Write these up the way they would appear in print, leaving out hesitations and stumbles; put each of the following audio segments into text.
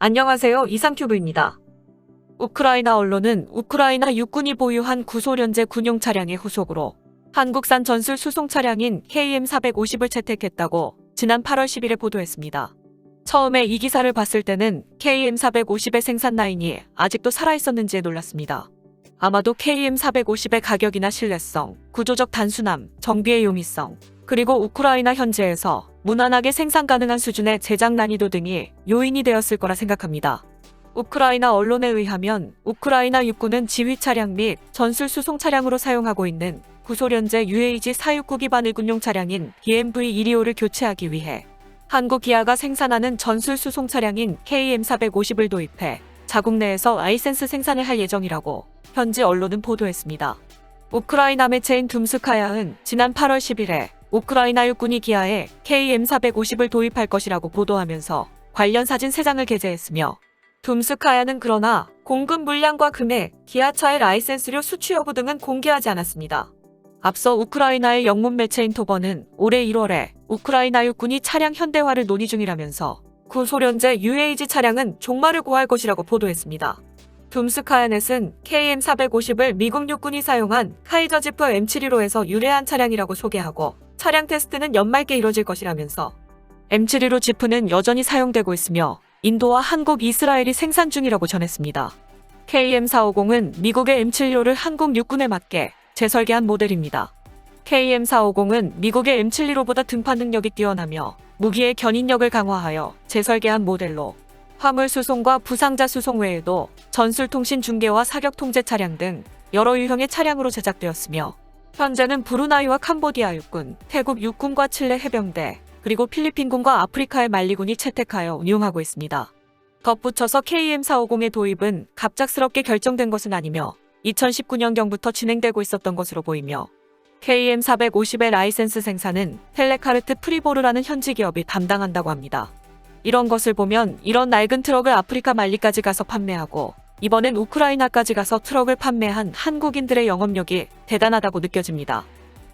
안녕하세요. 이상큐브입니다. 우크라이나 언론은 우크라이나 육군이 보유한 구소련제 군용 차량의 후속으로 한국산 전술 수송 차량인 KM450을 채택했다고 지난 8월 10일에 보도했습니다. 처음에 이 기사를 봤을 때는 KM450의 생산 라인이 아직도 살아있었는지에 놀랐습니다. 아마도 KM450의 가격이나 신뢰성, 구조적 단순함, 정비의 용이성, 그리고 우크라이나 현지에서 무난하게 생산 가능한 수준의 제작 난이도 등이 요인이 되었을 거라 생각합니다. 우크라이나 언론에 의하면 우크라이나 육군은 지휘 차량 및 전술 수송 차량으로 사용하고 있는 구소련제 UAG-469 기반의 군용 차량인 BMV-125를 교체하기 위해 한국 기아가 생산하는 전술 수송 차량인 KM450을 도입해 자국 내에서 라이센스 생산을 할 예정이라고 현지 언론은 보도했습니다. 우크라이나 매체인 둠스카야는 지난 8월 10일에 우크라이나 육군이 기아에 KM450을 도입할 것이라고 보도하면서 관련 사진 3장을 게재했으며, 둠스카야는 그러나 공급 물량과 금액, 기아차의 라이센스료 수취 여부 등은 공개하지 않았습니다. 앞서 우크라이나의 영문 매체인 토버는 올해 1월에 우크라이나 육군이 차량 현대화를 논의 중이라면서 구소련제 UAG 차량은 종말을 고할 것이라고 보도했습니다. 둠스카야넷은 KM450을 미국 육군이 사용한 카이저 지프 M715에서 유래한 차량이라고 소개하고, 차량 테스트는 연말께 이뤄질 것이라면서 M715 지프는 여전히 사용되고 있으며 인도와 한국, 이스라엘이 생산 중이라고 전했습니다. KM450은 미국의 M715를 한국 육군에 맞게 재설계한 모델입니다. KM450은 미국의 M715보다 등판 능력이 뛰어나며 무기의 견인력을 강화하여 재설계한 모델로 화물 수송과 부상자 수송 외에도 전술 통신 중계와 사격 통제 차량 등 여러 유형의 차량으로 제작되었으며, 현재는 브루나이와 캄보디아 육군, 태국 육군과 칠레 해병대, 그리고 필리핀군과 아프리카의 말리군이 채택하여 운용하고 있습니다. 덧붙여서 KM450의 도입은 갑작스럽게 결정된 것은 아니며 2019년경부터 진행되고 있었던 것으로 보이며, KM450의 라이센스 생산은 텔레카르트 프리보르라는 현지 기업이 담당한다고 합니다. 이런 것을 보면 이런 낡은 트럭을 아프리카 말리까지 가서 판매하고 이번엔 우크라이나까지 가서 트럭을 판매한 한국인들의 영업력이 대단하다고 느껴집니다.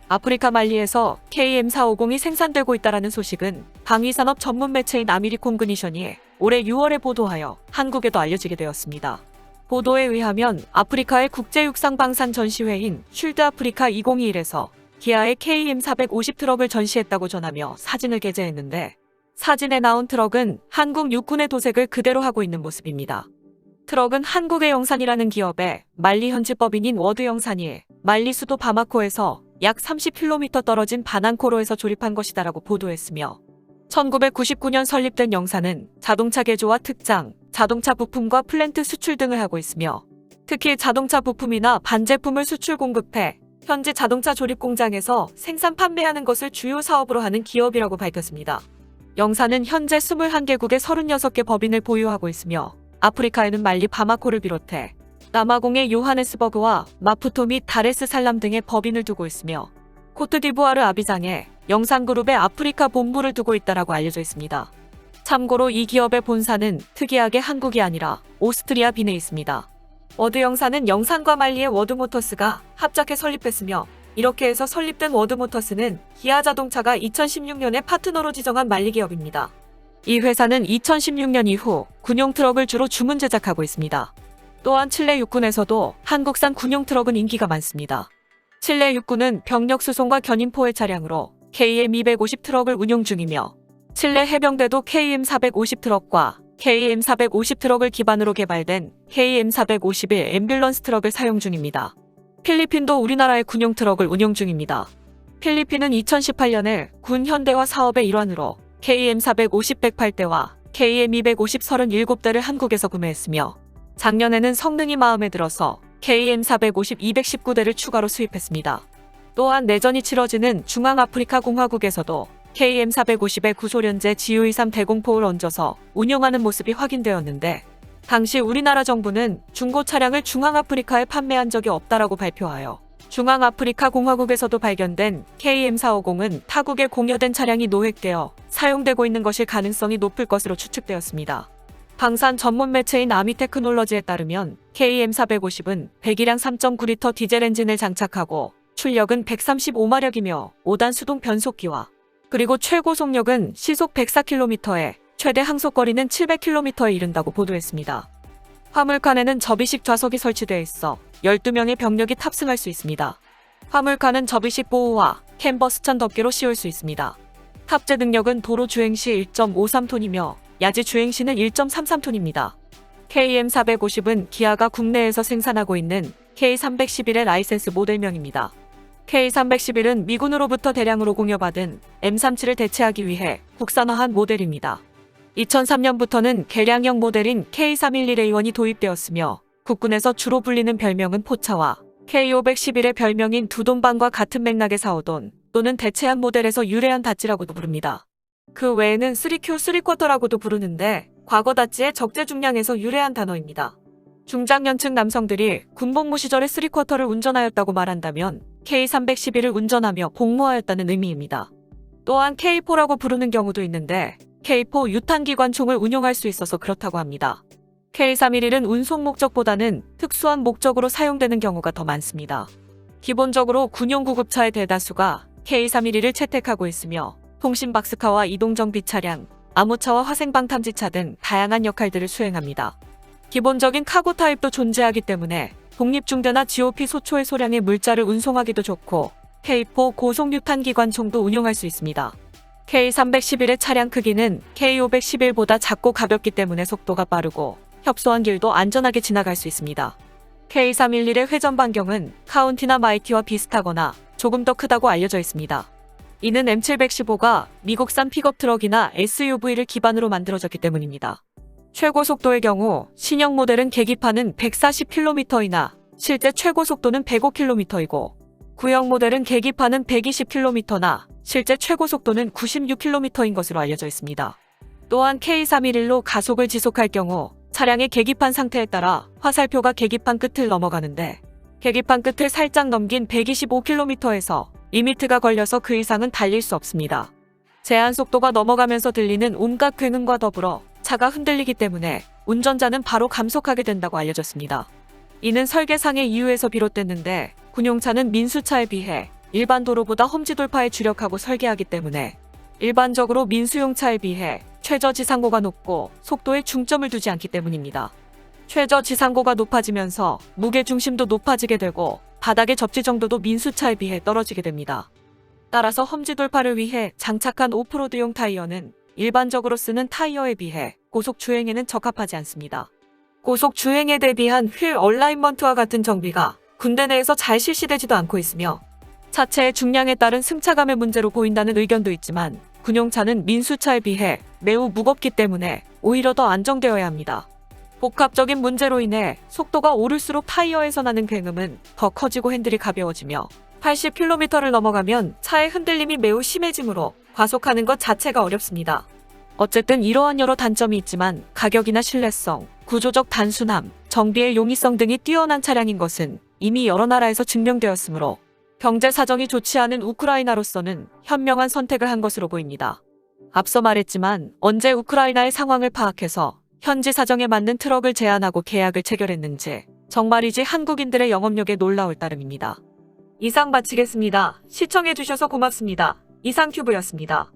아프리카 말리에서 KM450이 생산되고 있다는 소식은 방위산업 전문 매체인 아미리콘 그니션이 올해 6월에 보도하여 한국에도 알려지게 되었습니다. 보도에 의하면 아프리카의 국제육상방산 전시회인 쉴드 아프리카 2021에서 기아의 KM450 트럭을 전시했다고 전하며 사진을 게재했는데, 사진에 나온 트럭은 한국 육군의 도색을 그대로 하고 있는 모습입니다. 트럭은 한국의 영산이라는 기업의 말리 현지 법인인 워드 영산이 말리 수도 바마코에서 약 30km 떨어진 바난코로에서 조립한 것이다라고 보도했으며, 1999년 설립된 영산은 자동차 개조와 특장, 자동차 부품과 플랜트 수출 등을 하고 있으며, 특히 자동차 부품이나 반제품을 수출 공급해 현지 자동차 조립 공장에서 생산 판매하는 것을 주요 사업으로 하는 기업이라고 밝혔습니다. 영산은 현재 21개국의 36개 법인을 보유하고 있으며, 아프리카에는 말리 바마코를 비롯해 남아공의 요하네스버그와 마푸토 및 다레스살람 등의 법인을 두고 있으며, 코트디부아르 아비장에 영산그룹의 아프리카 본부를 두고 있다라고 알려져 있습니다. 참고로 이 기업의 본사는 특이하게 한국이 아니라 오스트리아 빈에 있습니다. 워드 영산은 영산과 말리의 워드모터스가 합작해 설립했으며, 이렇게 해서 설립된 워드모터스는 기아 자동차가 2016년에 파트너로 지정한 말리 기업입니다. 이 회사는 2016년 이후 군용 트럭을 주로 주문 제작하고 있습니다. 또한 칠레 육군에서도 한국산 군용 트럭은 인기가 많습니다. 칠레 육군은 병력 수송과 견인 포회 차량으로 KM250 트럭을 운용 중이며, 칠레 해병대도 KM450 트럭과 KM450 트럭을 기반으로 개발된 KM451 앰뷸런스 트럭을 사용 중입니다. 필리핀도 우리나라의 군용 트럭을 운용 중입니다. 필리핀은 2018년에 군 현대화 사업의 일환으로 KM450 108대와 KM250 37대를 한국에서 구매했으며, 작년에는 성능이 마음에 들어서 KM450 219대를 추가로 수입했습니다. 또한 내전이 치러지는 중앙아프리카 공화국에서도 KM450의 구소련제 GU-23 대공포를 얹어서 운용하는 모습이 확인되었는데, 당시 우리나라 정부는 중고 차량을 중앙아프리카에 판매한 적이 없다라고 발표하여 중앙아프리카 공화국에서도 발견된 KM450은 타국에 공여된 차량이 노획되어 사용되고 있는 것일 가능성이 높을 것으로 추측되었습니다. 방산 전문 매체인 아미테크놀러지에 따르면 KM450은 배기량 3.9리터 디젤 엔진을 장착하고 출력은 135마력이며 5단 수동 변속기와 그리고 최고 속력은 시속 104km에 최대 항속거리는 700km에 이른다고 보도했습니다. 화물칸에는 접이식 좌석이 설치되어 있어 12명의 병력이 탑승할 수 있습니다. 화물칸은 접이식 보호와 캔버스찬 덮개로 씌울 수 있습니다. 탑재 능력은 도로 주행 시 1.53톤이며 야지 주행 시는 1.33톤입니다. KM450은 기아가 국내에서 생산하고 있는 K311의 라이센스 모델명입니다. K311은 미군으로부터 대량으로 공여받은 M37을 대체하기 위해 국산화한 모델입니다. 2003년부터는 개량형 모델인 K311A1이 도입되었으며 국군에서 주로 불리는 별명은 포차와 K511의 별명인 두돈반과 같은 맥락의 4호돈 또는 대체한 모델에서 유래한 다찌라고도 부릅니다. 그 외에는 3Q 3쿼터라고도 부르는데 과거 다찌의 적재 중량에서 유래한 단어입니다. 중장년층 남성들이 군복무 시절에 3쿼터를 운전하였다고 말한다면 K311을 운전하며 복무하였다는 의미입니다. 또한 K4라고 부르는 경우도 있는데 K4 유탄기관총을 운용할 수 있어서 그렇다고 합니다. K311은 운송 목적보다는 특수한 목적으로 사용되는 경우가 더 많습니다. 기본적으로 군용 구급차의 대다수가 K311을 채택하고 있으며 통신 박스카와 이동정비 차량, 암호차와 화생방 탐지차 등 다양한 역할들을 수행합니다. 기본적인 카고 타입도 존재하기 때문에 독립중대나 GOP 소초의 소량의 물자를 운송하기도 좋고 K4 고속 유탄기관총도 운용할 수 있습니다. K311의 차량 크기는 K511보다 작고 가볍기 때문에 속도가 빠르고 협소한 길도 안전하게 지나갈 수 있습니다. K311의 회전 반경은 카운티나 마이티와 비슷하거나 조금 더 크다고 알려져 있습니다. 이는 M715가 미국산 픽업 트럭이나 SUV를 기반으로 만들어졌기 때문입니다. 최고 속도의 경우 신형 모델은 계기판은 140km이나 실제 최고 속도는 105km이고 구형 모델은 계기판은 120km나 실제 최고 속도는 96km인 것으로 알려져 있습니다. 또한 K311로 가속을 지속할 경우 차량의 계기판 상태에 따라 화살표가 계기판 끝을 넘어가는데 계기판 끝을 살짝 넘긴 125km에서 리미트가 걸려서 그 이상은 달릴 수 없습니다. 제한 속도가 넘어가면서 들리는 온갖 굉음과 더불어 차가 흔들리기 때문에 운전자는 바로 감속하게 된다고 알려졌습니다. 이는 설계상의 이유에서 비롯됐는데 군용차는 민수차에 비해 일반 도로보다 험지 돌파에 주력하고 설계하기 때문에 일반적으로 민수용차에 비해 최저 지상고가 높고 속도에 중점을 두지 않기 때문입니다. 최저 지상고가 높아지면서 무게 중심도 높아지게 되고 바닥의 접지 정도도 민수차에 비해 떨어지게 됩니다. 따라서 험지 돌파를 위해 장착한 오프로드용 타이어는 일반적으로 쓰는 타이어에 비해 고속 주행에는 적합하지 않습니다. 고속 주행에 대비한 휠 얼라인먼트와 같은 정비가 군대 내에서 잘 실시되지도 않고 있으며 차체의 중량에 따른 승차감의 문제로 보인다는 의견도 있지만 군용차는 민수차에 비해 매우 무겁기 때문에 오히려 더 안정되어야 합니다. 복합적인 문제로 인해 속도가 오를수록 타이어에서 나는 굉음은 더 커지고 핸들이 가벼워지며 80km를 넘어가면 차의 흔들림이 매우 심해지므로 과속하는 것 자체가 어렵습니다. 어쨌든 이러한 여러 단점이 있지만 가격이나 신뢰성, 구조적 단순함, 정비의 용이성 등이 뛰어난 차량인 것은 이미 여러 나라에서 증명되었으므로 경제 사정이 좋지 않은 우크라이나로서는 현명한 선택을 한 것으로 보입니다. 앞서 말했지만 언제 우크라이나의 상황을 파악해서 현지 사정에 맞는 트럭을 제안하고 계약을 체결했는지 정말이지 한국인들의 영업력에 놀라울 따름입니다. 이상 마치겠습니다. 시청해주셔서 고맙습니다. 이상큐브였습니다.